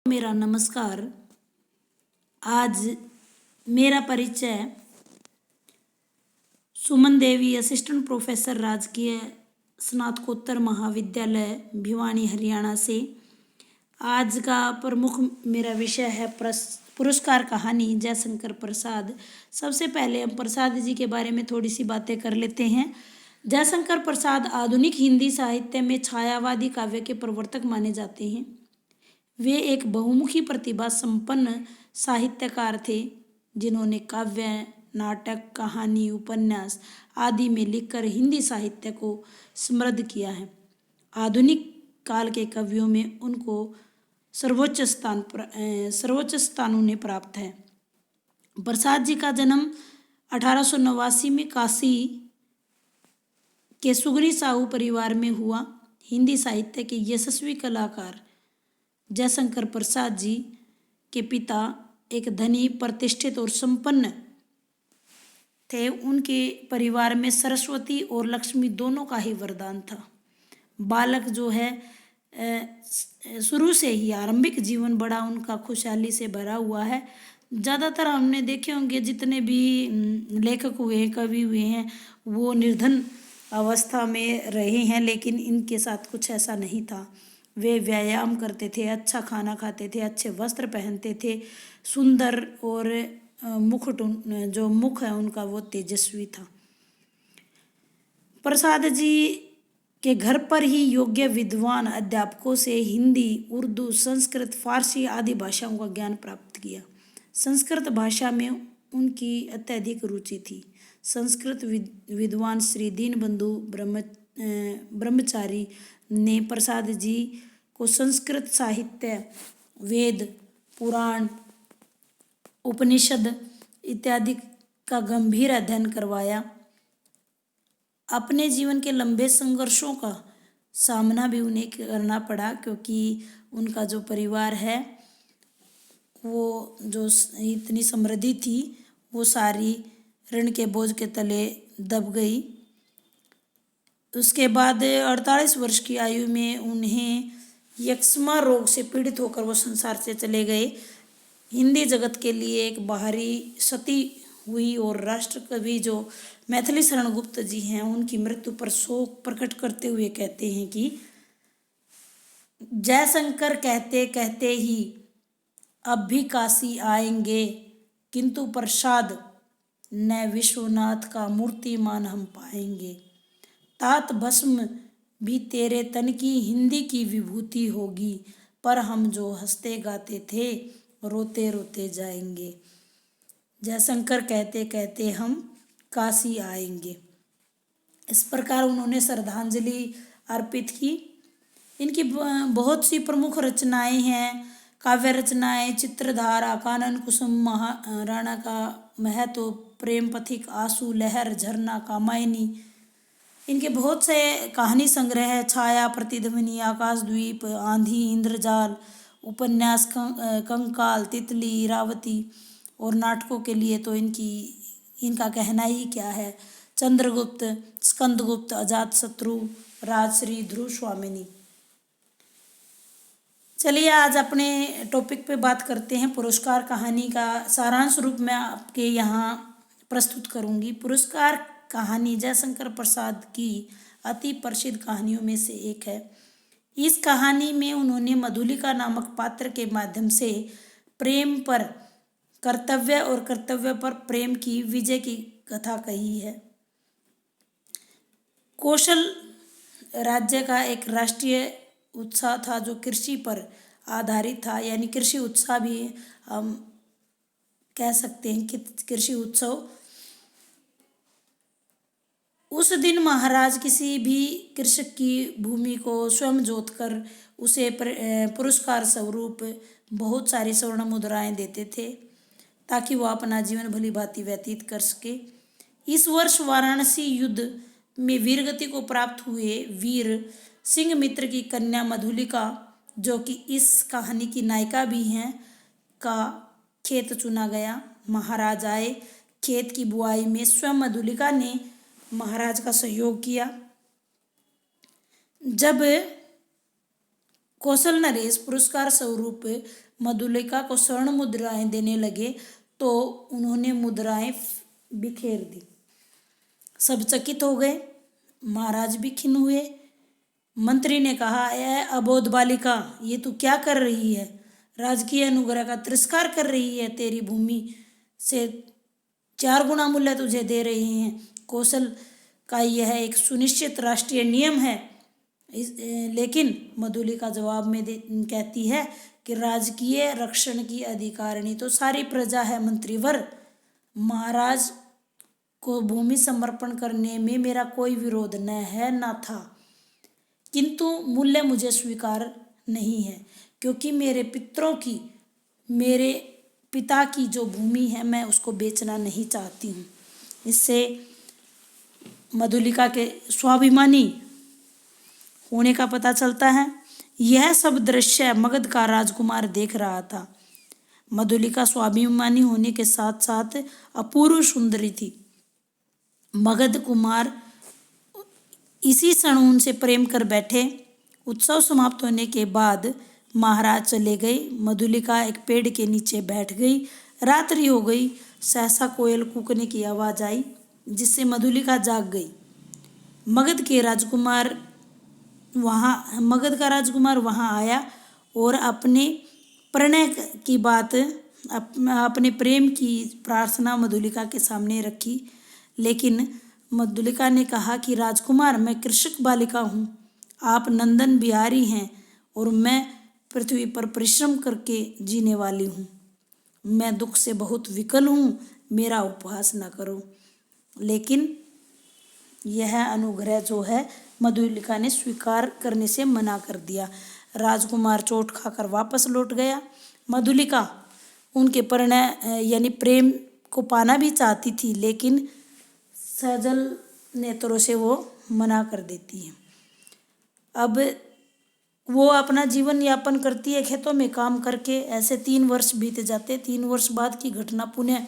मेरा नमस्कार। आज मेरा परिचय सुमन देवी, असिस्टेंट प्रोफेसर, राजकीय स्नातकोत्तर महाविद्यालय भिवानी, हरियाणा से। आज का प्रमुख मेरा विषय है पुरस्कार कहानी जयशंकर प्रसाद। सबसे पहले हम प्रसाद जी के बारे में थोड़ी सी बातें कर लेते हैं। जयशंकर प्रसाद आधुनिक हिंदी साहित्य में छायावादी काव्य के प्रवर्तक माने जाते हैं। वे एक बहुमुखी प्रतिभा संपन्न साहित्यकार थे जिन्होंने काव्य, नाटक, कहानी, उपन्यास आदि में लिखकर हिंदी साहित्य को समृद्ध किया है। आधुनिक काल के कवियों में उनको सर्वोच्च स्थान उन्हें प्राप्त है। प्रसाद जी का जन्म 1889 में काशी के सुगरी साहू परिवार में हुआ। हिंदी साहित्य के यशस्वी कलाकार जयशंकर प्रसाद जी के पिता एक धनी, प्रतिष्ठित और संपन्न थे। उनके परिवार में सरस्वती और लक्ष्मी दोनों का ही वरदान था। बालक जो है शुरू से ही आरंभिक जीवन बड़ा उनका खुशहाली से भरा हुआ है। ज़्यादातर हमने देखे होंगे जितने भी लेखक हुए हैं, कवि हुए हैं, वो निर्धन अवस्था में रहे हैं, लेकिन इनके साथ कुछ ऐसा नहीं था। वे व्यायाम करते थे, अच्छा खाना खाते थे, अच्छे वस्त्र पहनते थे, सुंदर और जो मुख है उनका वो तेजस्वी था। प्रसाद जी के घर पर ही योग्य विद्वान अध्यापकों से हिंदी, उर्दू, संस्कृत, फारसी आदि भाषाओं का ज्ञान प्राप्त किया। संस्कृत भाषा में उनकी अत्यधिक रुचि थी। संस्कृत विद्वान श्री दीनबंधु ब्रह्मचारी ने प्रसाद जी को संस्कृत साहित्य, वेद, पुराण, उपनिषद इत्यादि का गंभीर अध्ययन करवाया। अपने जीवन के लंबे संघर्षों का सामना भी उन्हें करना पड़ा, क्योंकि उनका जो परिवार है वो जो इतनी समृद्धि थी वो सारी ऋण के बोझ के तले दब गई। उसके बाद 48 वर्ष की आयु में उन्हें यक्ष्मा रोग से पीड़ित होकर वो संसार से चले गए। हिंदी जगत के लिए एक बाहरी क्षति हुई और राष्ट्र कवि जो मैथिली शरण गुप्त जी हैं, उनकी मृत्यु पर शोक प्रकट करते हुए कहते हैं कि जयशंकर कहते कहते ही अब भी काशी आएंगे, किंतु प्रसाद न विश्वनाथ का मूर्तिमान हम पाएंगे। तात भस्म भी तेरे तन की हिंदी की विभूति होगी, पर हम जो हंसते गाते थे रोते रोते जाएंगे। जयशंकर कहते कहते हम काशी आएंगे। इस प्रकार उन्होंने श्रद्धांजलि अर्पित की। इनकी बहुत सी प्रमुख रचनाएं हैं। काव्य रचनाएं चित्रधारा, कानन कुसुम, महाराणा का महत्व, प्रेम पथिक, आंसू लहर, झरना, कामायनी। इनके बहुत से कहानी संग्रह है। छाया, प्रतिध्वनि, आकाशद्वीप, आंधी, इंद्रजाल, उपन्यास कंकाल, तितली, इरावती, और नाटकों के लिए तो इनका कहना ही क्या है। चंद्रगुप्त, स्कंदगुप्त, अजातशत्रु, राजश्री, ध्रुव स्वामिनी। चलिए आज अपने टॉपिक पे बात करते हैं। पुरस्कार कहानी का सारांश रूप में आपके यहाँ प्रस्तुत करूँगी। पुरस्कार कहानी जयशंकर प्रसाद की अति प्रसिद्ध कहानियों में से एक है। इस कहानी में उन्होंने मधुलिका नामक पात्र के माध्यम से प्रेम पर कर्तव्य और कर्तव्य पर प्रेम की विजय की कथा कही है। कौशल राज्य का एक राष्ट्रीय उत्साह था जो कृषि पर आधारित था, यानी कृषि उत्साह भी हम कह सकते हैं कि कृषि उत्सव। उस दिन महाराज किसी भी कृषक की भूमि को स्वयं जोतकर उसे पुरस्कार स्वरूप बहुत सारी स्वर्ण मुद्राएं देते थे ताकि वह अपना जीवन भली भांति व्यतीत कर सके। इस वर्ष वाराणसी युद्ध में वीरगति को प्राप्त हुए वीर सिंह मित्र की कन्या मधुलिका, जो कि इस कहानी की नायिका भी हैं, का खेत चुना गया। महाराज आए। खेत की बुआई में स्वयं मधुलिका ने महाराज का सहयोग किया। जब कौशल नरेश पुरस्कार स्वरूप मधुलिका को स्वर्ण मुद्राएं देने लगे तो उन्होंने मुद्राएं बिखेर दी। सब चकित हो गए, महाराज भी खिन्न हुए। मंत्री ने कहा, यह अबोध बालिका, ये तू क्या कर रही है? राजकीय अनुग्रह का तिरस्कार कर रही है। तेरी भूमि से 4 गुना मूल्य तुझे दे रहे हैं। कौशल का यह एक सुनिश्चित राष्ट्रीय नियम है। लेकिन मधुलिका जवाब में कहती है कि राजकीय रक्षण की अधिकारिणी तो सारी प्रजा है मंत्रीवर। महाराज को भूमि समर्पण करने में मेरा कोई विरोध न है न था, किंतु मूल्य मुझे स्वीकार नहीं है, क्योंकि मेरे पिता की जो भूमि है मैं उसको बेचना नहीं चाहती हूँ। इससे मधुलिका के स्वाभिमानी होने का पता चलता है। यह सब दृश्य मगध का राजकुमार देख रहा था। मधुलिका स्वाभिमानी होने के साथ साथ अपूर्व सुंदरी थी। मगध कुमार इसी क्षण उनसे प्रेम कर बैठे। उत्सव समाप्त होने के बाद महाराज चले गए। मधुलिका एक पेड़ के नीचे बैठ गई। रात्रि हो गई। सहसा कोयल कूकने की आवाज आई, जिससे मधुलिका जाग गई। मगध का राजकुमार वहाँ आया और अपने प्रणय की बात, अपने प्रेम की प्रार्थना मधुलिका के सामने रखी। लेकिन मधुलिका ने कहा कि राजकुमार, मैं कृषक बालिका हूँ, आप नंदन बिहारी हैं और मैं पृथ्वी पर परिश्रम करके जीने वाली हूँ। मैं दुख से बहुत विकल हूँ, मेरा उपहास न करो। लेकिन यह अनुग्रह जो है मधुलिका ने स्वीकार करने से मना कर दिया। राजकुमार चोट खाकर वापस लौट गया। मधुलिका उनके प्रणय यानी प्रेम को पाना भी चाहती थी, लेकिन सजल नेत्रों से वो मना कर देती है। अब वो अपना जीवन यापन करती है खेतों में काम करके। ऐसे 3 वर्ष बीत जाते। 3 वर्ष बाद की घटना पुनः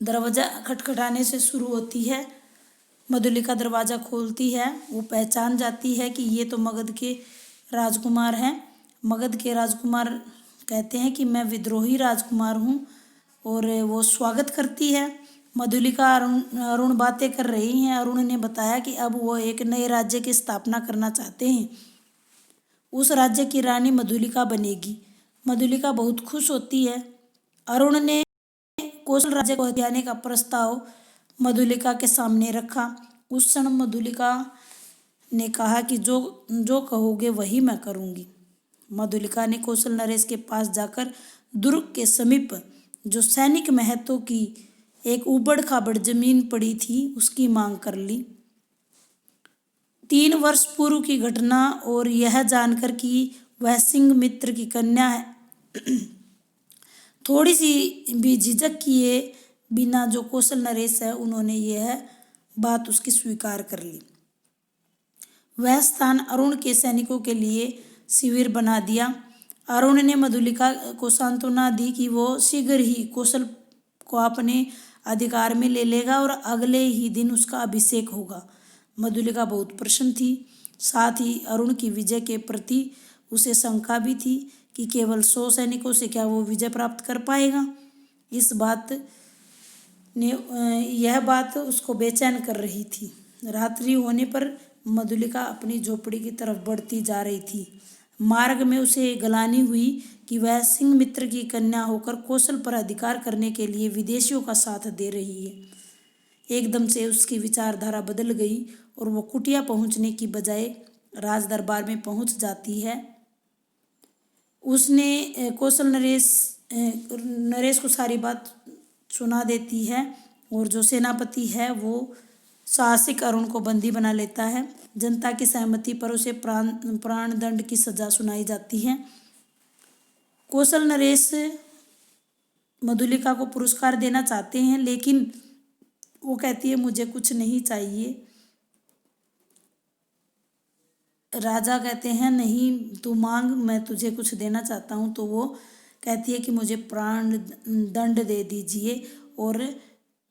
दरवाजा खटखटाने से शुरू होती है। मधुलिका दरवाज़ा खोलती है। वो पहचान जाती है कि ये तो मगध के राजकुमार हैं। मगध के राजकुमार कहते हैं कि मैं विद्रोही राजकुमार हूँ, और वो स्वागत करती है। मधुलिका अरुण बातें कर रही हैं। अरुण ने बताया कि अब वो एक नए राज्य की स्थापना करना चाहते हैं। उस राज्य की रानी मधुलिका बनेगी। मधुलिका बहुत खुश होती है। अरुण ने कौशल राज्य को हथियाने का प्रस्ताव मधुलिका के सामने रखा। उस क्षण मधुलिका ने कहा कि जो कहोगे वही मैं करूँगी। मधुलिका ने कौशल नरेश के पास जाकर दुर्ग के समीप जो सैनिक महत्व की एक उबड़ खाबड़ जमीन पड़ी थी उसकी मांग कर ली। 3 वर्ष पूर्व की घटना और यह जानकर कि वह सिंह मित्र की कन्या है, थोड़ी सी भी झिझक किए बिना जो कौशल नरेश है उन्होंने यह बात उसकी स्वीकार कर ली। वह स्थान अरुण के सैनिकों के लिए शिविर बना दिया। अरुण ने मधुलिका को सांत्वना दी कि वो शीघ्र ही कौशल को अपने अधिकार में ले लेगा और अगले ही दिन उसका अभिषेक होगा। मधुलिका बहुत प्रसन्न थी। साथ ही अरुण की विजय के प्रति उसे शंका भी थी कि केवल 100 सैनिकों से क्या वो विजय प्राप्त कर पाएगा। यह बात उसको बेचैन कर रही थी। रात्रि होने पर मधुलिका अपनी झोपड़ी की तरफ बढ़ती जा रही थी। मार्ग में उसे गलानी हुई कि वह सिंह मित्र की कन्या होकर कौशल पर अधिकार करने के लिए विदेशियों का साथ दे रही है। एकदम से उसकी विचारधारा बदल गई और वो कुटिया पहुंचने की बजाय राज दरबार में पहुंच जाती है। उसने कौशल नरेश को सारी बात सुना देती है और जो सेनापति है वो साहसिक अरुण को बंदी बना लेता है। जनता की सहमति पर उसे प्राण दंड की सजा सुनाई जाती है। कौशल नरेश मधुलिका को पुरस्कार देना चाहते हैं, लेकिन वो कहती है मुझे कुछ नहीं चाहिए। राजा कहते हैं नहीं तू मांग, मैं तुझे कुछ देना चाहता हूँ। तो वो कहती है कि मुझे प्राण दंड दे दीजिए, और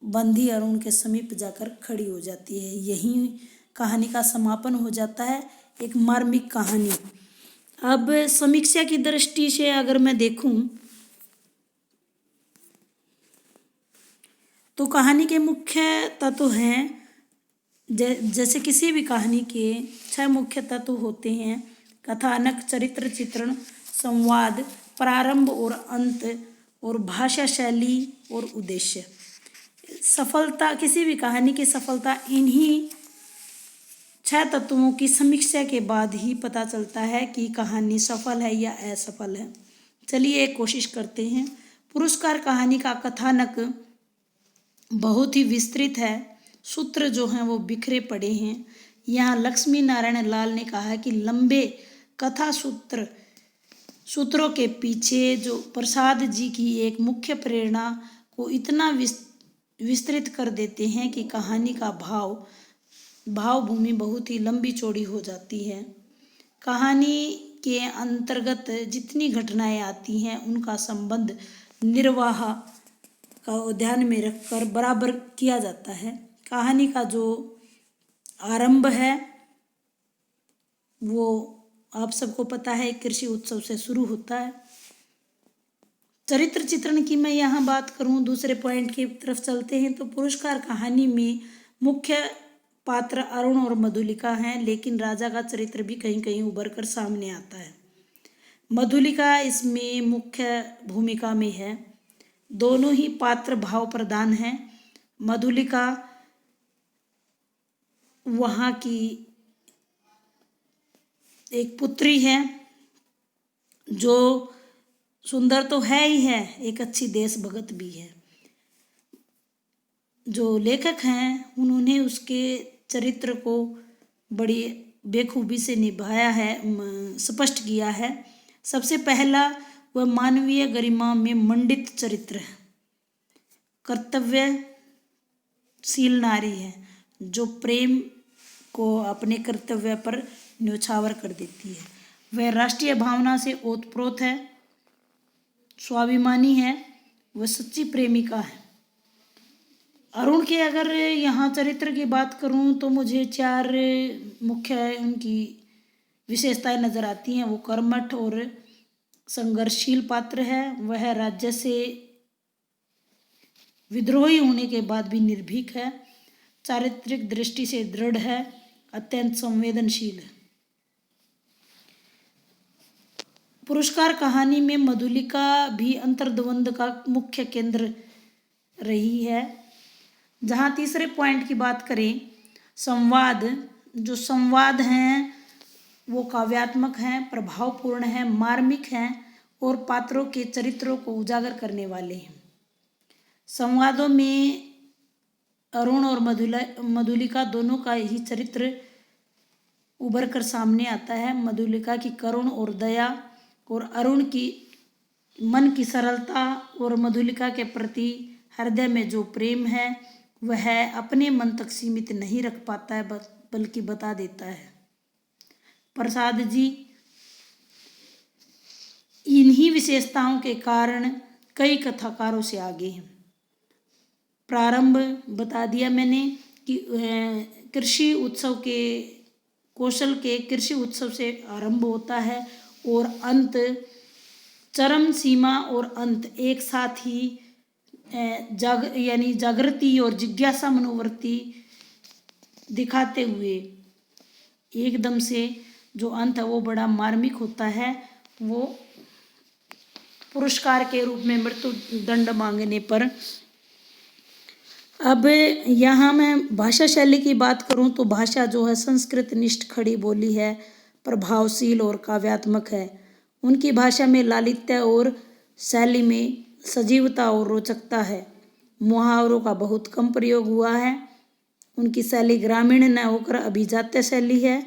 बंदी अरुण के समीप जाकर खड़ी हो जाती है। यही कहानी का समापन हो जाता है। एक मार्मिक कहानी। अब समीक्षा की दृष्टि से अगर मैं देखूं तो कहानी के मुख्य तत्व हैं, जैसे किसी भी कहानी के 6 मुख्य तत्व होते हैं: कथानक, चरित्र चित्रण, संवाद, प्रारंभ और अंत, और भाषा शैली और उद्देश्य। सफलता, किसी भी कहानी की सफलता इन्हीं 6 तत्वों की समीक्षा के बाद ही पता चलता है कि कहानी सफल है या असफल है। चलिए एक कोशिश करते हैं। पुरस्कार कहानी का कथानक बहुत ही विस्तृत है, सूत्र जो हैं वो बिखरे पड़े हैं। यहाँ लक्ष्मी नारायण लाल ने कहा है कि लंबे कथा सूत्रों के पीछे जो प्रसाद जी की एक मुख्य प्रेरणा को इतना विस्तृत कर देते हैं कि कहानी का भावभूमि बहुत ही लंबी चौड़ी हो जाती है। कहानी के अंतर्गत जितनी घटनाएं आती हैं उनका संबंध निर्वाह का ध्यान में रखकर बराबर किया जाता है। कहानी का जो आरंभ है वो आप सबको पता है कृषि उत्सव से शुरू होता है। चरित्र चित्रण की मैं यहाँ बात करूँ, दूसरे पॉइंट की तरफ चलते हैं तो पुरस्कार कहानी में मुख्य पात्र अरुण और मधुलिका हैं, लेकिन राजा का चरित्र भी कहीं कहीं उभर कर सामने आता है। मधुलिका इसमें मुख्य भूमिका में है। दोनों ही पात्र भाव प्रधान हैं। मधुलिका वहाँ की एक पुत्री है जो सुंदर तो है ही है, एक अच्छी देशभक्त भी है। जो लेखक हैं उन्होंने उसके चरित्र को बड़ी बेखूबी से निभाया है, स्पष्ट किया है। सबसे पहला वह मानवीय गरिमा में मंडित चरित्र है, कर्तव्यशील नारी है जो प्रेम को अपने कर्तव्य पर न्योछावर कर देती है। वह राष्ट्रीय भावना से ओतप्रोत है, स्वाभिमानी है, वह सच्ची प्रेमिका है। अरुण के अगर यहाँ चरित्र की बात करूँ तो मुझे 4 मुख्य उनकी विशेषताएं नज़र आती हैं। वो कर्मठ और संघर्षशील पात्र है। वह राज्य से विद्रोही होने के बाद भी निर्भीक है, चारित्रिक दृष्टि से दृढ़ है, अत्यंत संवेदनशील है। पुरस्कार कहानी में मधुलिका भी अंतर्द्वंद का मुख्य केंद्र रही है। जहाँ तीसरे पॉइंट की बात करें, संवाद, जो संवाद हैं वो काव्यात्मक हैं, प्रभावपूर्ण हैं, मार्मिक हैं और पात्रों के चरित्रों को उजागर करने वाले हैं। संवादों में अरुण और मधुलिका दोनों का ही चरित्र उभर कर सामने आता है। मधुलिका की करुण और दया और अरुण की मन की सरलता और मधुलिका के प्रति हृदय में जो प्रेम है वह अपने मन तक सीमित नहीं रख पाता है बल्कि बता देता है। प्रसाद जी इन्हीं विशेषताओं के कारण कई कथाकारों से आगे हैं। प्रारंभ बता दिया मैंने कि कृषि उत्सव के कौशल के कृषि उत्सव से आरंभ होता है और अंत चरम सीमा और अंत एक साथ ही यानी जागृति और जिज्ञासा मनोवृत्ति दिखाते हुए एकदम से जो अंत है वो बड़ा मार्मिक होता है। वो पुरस्कार के रूप में मृत्यु दंड मांगने पर। अब यहाँ मैं भाषा शैली की बात करूँ तो भाषा जो है संस्कृत निष्ठ खड़ी बोली है, प्रभावशील और काव्यात्मक है। उनकी भाषा में लालित्य और शैली में सजीवता और रोचकता है। मुहावरों का बहुत कम प्रयोग हुआ है। उनकी शैली ग्रामीण न होकर अभिजात्य शैली है।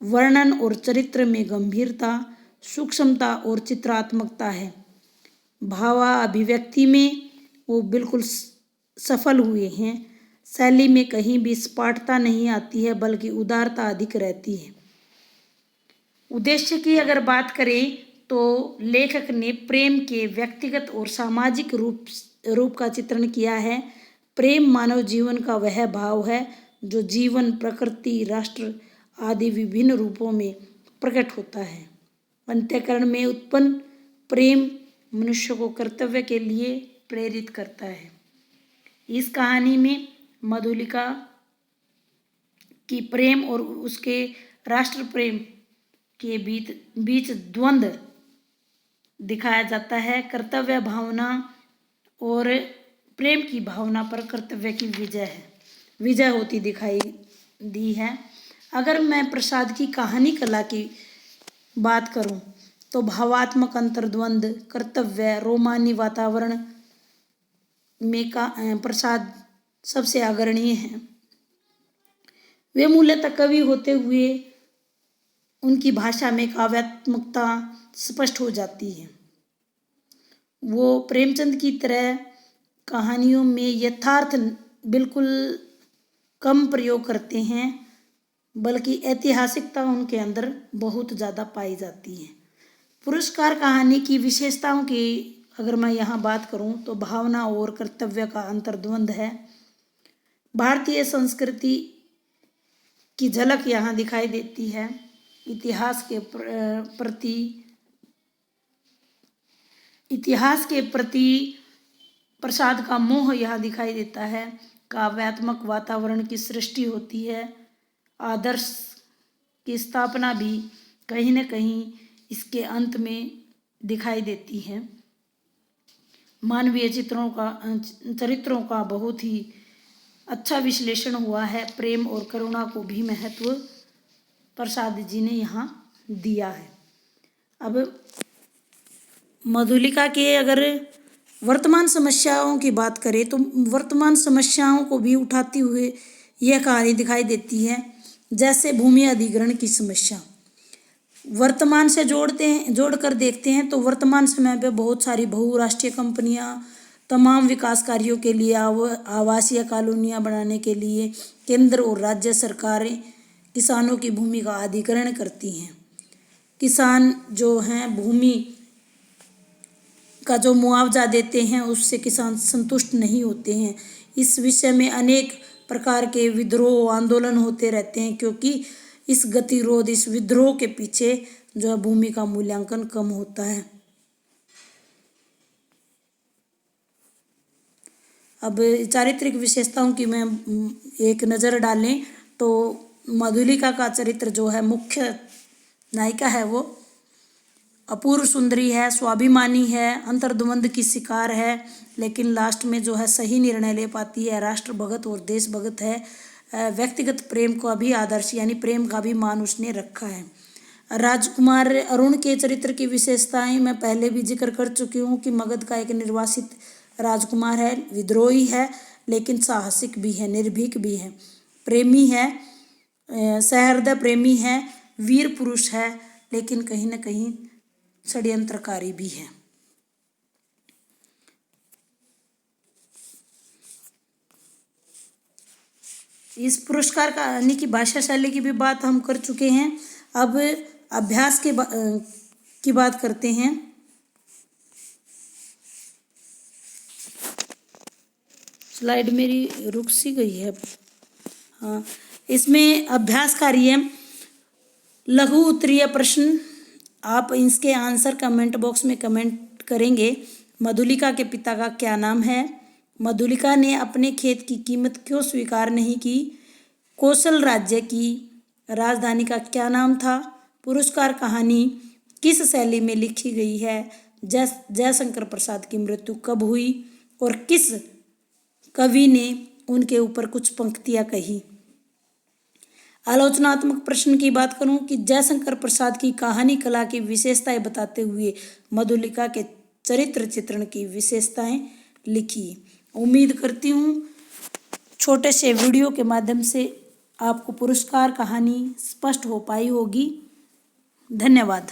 वर्णन और चरित्र में गंभीरता, सूक्ष्मता और चित्रात्मकता है। भावा अभिव्यक्ति में वो बिल्कुल सफल हुए हैं। शैली में कहीं भी स्पाटता नहीं आती है बल्कि उदारता अधिक रहती है। उद्देश्य की अगर बात करें तो लेखक ने प्रेम के व्यक्तिगत और सामाजिक रूप का चित्रण किया है। प्रेम मानव जीवन का वह भाव है जो जीवन, प्रकृति, राष्ट्र आदि विभिन्न रूपों में प्रकट होता है। अंतःकरण में उत्पन्न प्रेम मनुष्य को कर्तव्य के लिए प्रेरित करता है। इस कहानी में मधुलिका की प्रेम और उसके राष्ट्र प्रेम के बीच द्वंद्व दिखाया जाता है। कर्तव्य भावना और प्रेम की भावना पर कर्तव्य की विजय होती दिखाई दी है। अगर मैं प्रसाद की कहानी कला की बात करूं तो भावात्मक अंतर्द्वंद, कर्तव्य, रोमानी वातावरण में प्रसाद सबसे अग्रणीय हैं। वे मूलतः कवि होते हुए उनकी भाषा में काव्यात्मकता स्पष्ट हो जाती है। वो प्रेमचंद की तरह कहानियों में यथार्थ बिल्कुल कम प्रयोग करते हैं, बल्कि ऐतिहासिकता उनके अंदर बहुत ज़्यादा पाई जाती है। पुरस्कार कहानी की विशेषताओं की अगर मैं यहाँ बात करूँ तो भावना और कर्तव्य का अंतर्द्वंद है। भारतीय संस्कृति की झलक यहाँ दिखाई देती है। इतिहास के प्रति प्रसाद का मोह यहाँ दिखाई देता है। काव्यात्मक वातावरण की सृष्टि होती है। आदर्श की स्थापना भी कहीं न कहीं इसके अंत में दिखाई देती है। मानवीय चरित्रों का बहुत ही अच्छा विश्लेषण हुआ है। प्रेम और करुणा को भी महत्व प्रसाद जी ने यहाँ दिया है। अब मधुलिका के अगर वर्तमान समस्याओं की बात करें तो वर्तमान समस्याओं को भी उठाती हुए यह कहानी दिखाई देती है। जैसे भूमि अधिग्रहण की समस्या वर्तमान से जोड़कर देखते हैं तो वर्तमान समय पे बहुत सारी बहुराष्ट्रीय कंपनियां तमाम विकास कार्यों के लिए आवासीय कॉलोनियां बनाने के लिए केंद्र और राज्य सरकारें किसानों की भूमि का अधिग्रहण करती हैं। किसान जो हैं भूमि का जो मुआवजा देते हैं उससे किसान संतुष्ट नहीं होते हैं। इस विषय में अनेक प्रकार के विद्रोह आंदोलन होते रहते हैं, क्योंकि इस गतिरोध इस विद्रोह के पीछे जो है भूमि का मूल्यांकन कम होता है। अब चारित्रिक विशेषताओं की मैं एक नज़र डालें तो मधुलिका का चरित्र जो है, मुख्य नायिका है, वो अपूर्व सुंदरी है, स्वाभिमानी है, अंतर्द्वंद की शिकार है, लेकिन लास्ट में जो है सही निर्णय ले पाती है, राष्ट्र भगत और देश भगत है। व्यक्तिगत प्रेम का भी आदर्श यानी प्रेम का भी मान उसने रखा है। राजकुमार अरुण के चरित्र की विशेषताएं मैं पहले भी जिक्र कर चुकी हूँ कि मगध का एक निर्वासित राजकुमार है, विद्रोही है, लेकिन साहसिक भी है, निर्भीक भी है, प्रेमी है, सहृदय प्रेमी है, वीर पुरुष है, लेकिन कहीं न कहीं षड्यंत्रकारी भी है। इस पुरस्कार कहानी की भाषा शैली की भी बात हम कर चुके हैं। अब अभ्यास की बात करते हैं। स्लाइड मेरी रुक सी गई है। हाँ, इसमें अभ्यास कार्य लघु उत्तरीय प्रश्न, आप इसके आंसर कमेंट बॉक्स में कमेंट करेंगे। मधुलिका के पिता का क्या नाम है? मधुलिका ने अपने खेत की कीमत क्यों स्वीकार नहीं की? कौशल राज्य की राजधानी का क्या नाम था? पुरस्कार कहानी किस शैली में लिखी गई है? जयशंकर प्रसाद की मृत्यु कब हुई और किस कवि ने उनके ऊपर कुछ पंक्तियां कही? आलोचनात्मक प्रश्न की बात करूं कि जयशंकर प्रसाद की कहानी कला की विशेषताएं बताते हुए मधुलिका के चरित्र चित्रण की विशेषताएं लिखिए। उम्मीद करती हूं छोटे से वीडियो के माध्यम से आपको पुरस्कार कहानी स्पष्ट हो पाई होगी। धन्यवाद।